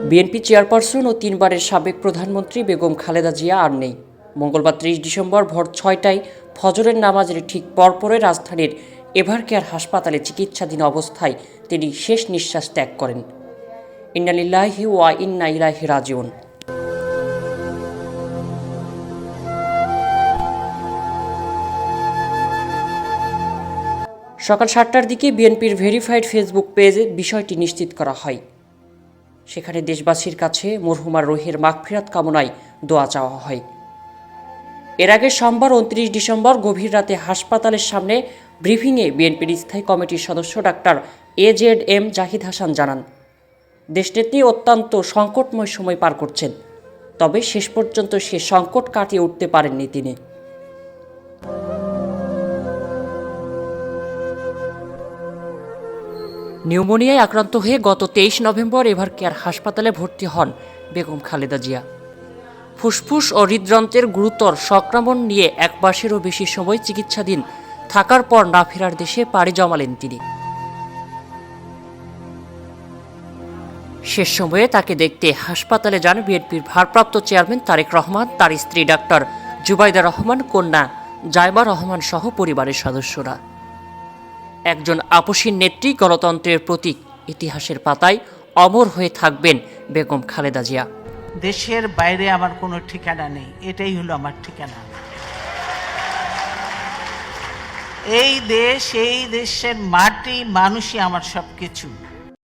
BNP chairperson ও 3 বারের সাবেক প্রধানমন্ত্রী বেগম খালেদা জিয়া আর নেই। মঙ্গলবার 30 ডিসেম্বর ভোর 6টায় ফজরের নামাজের ঠিক পরপরই রাজধানীর এভারকেয়ার হাসপাতালে চিকিৎসাধীন অবস্থায় তিনি শেষ নিঃশ্বাস ত্যাগ করেন। ইন্না লিল্লাহি ওয়া ইন্না ইলাইহি রাজিউন। সকাল 7টার দিকে বিএনপির ভেরিফাইড ফেসবুক পেজে বিষয়টি নিশ্চিত করা হয়। সেখানে দেশবাসীর কাছে মরহুমার রুহের মাগফিরাত কামনায় দোয়া চাওয়া হয়। এর আগে সোমবার 29 ডিসেম্বর গভীর রাতে হাসপাতালের সামনে ব্রিফিংয়ে বিএনপির স্থায়ী কমিটির সদস্য ডাক্তার AZM জাহিদ হাসান জানান, দেশনেত্রী অত্যন্ত সংকটময় সময় পার করছেন, তবে শেষ পর্যন্ত সে সংকট কাটিয়ে উঠতে পারেননি তিনি। নিউমোনিয়ায় আক্রান্ত হয়ে গত 23 নভেম্বর এভারকেয়ার হাসপাতালে ভর্তি হন বেগম খালেদা জিয়া। ফুসফুস ও হৃদযন্ত্রের গুরুতর সংক্রমণ নিয়ে 1 মাসেরও বেশি সময় চিকিৎসাধীন থাকার পর না ফেরার দেশে পাড়ি জমালেন তিনি। শেষ সময়ে তাকে দেখতে হাসপাতালে যান বিএনপির ভারপ্রাপ্ত চেয়ারম্যান তারেক রহমান, তার স্ত্রী ডাক্তার জুবাইদা রহমান, কন্যা জাইমা রহমান সহ পরিবারের সদস্যরা। একজন আপসীন নেত্রী, গণতন্ত্রের প্রতীক, ইতিহাসের পাতায় অমর হয়ে থাকবেন বেগম খালেদা জিয়া। দেশের বাইরে আমার কোনো ঠিকানা নেই, এটাই হলো আমার ঠিকানা। এই দেশ, এই দেশের মাটি, মানুষই আমার সব কিছু।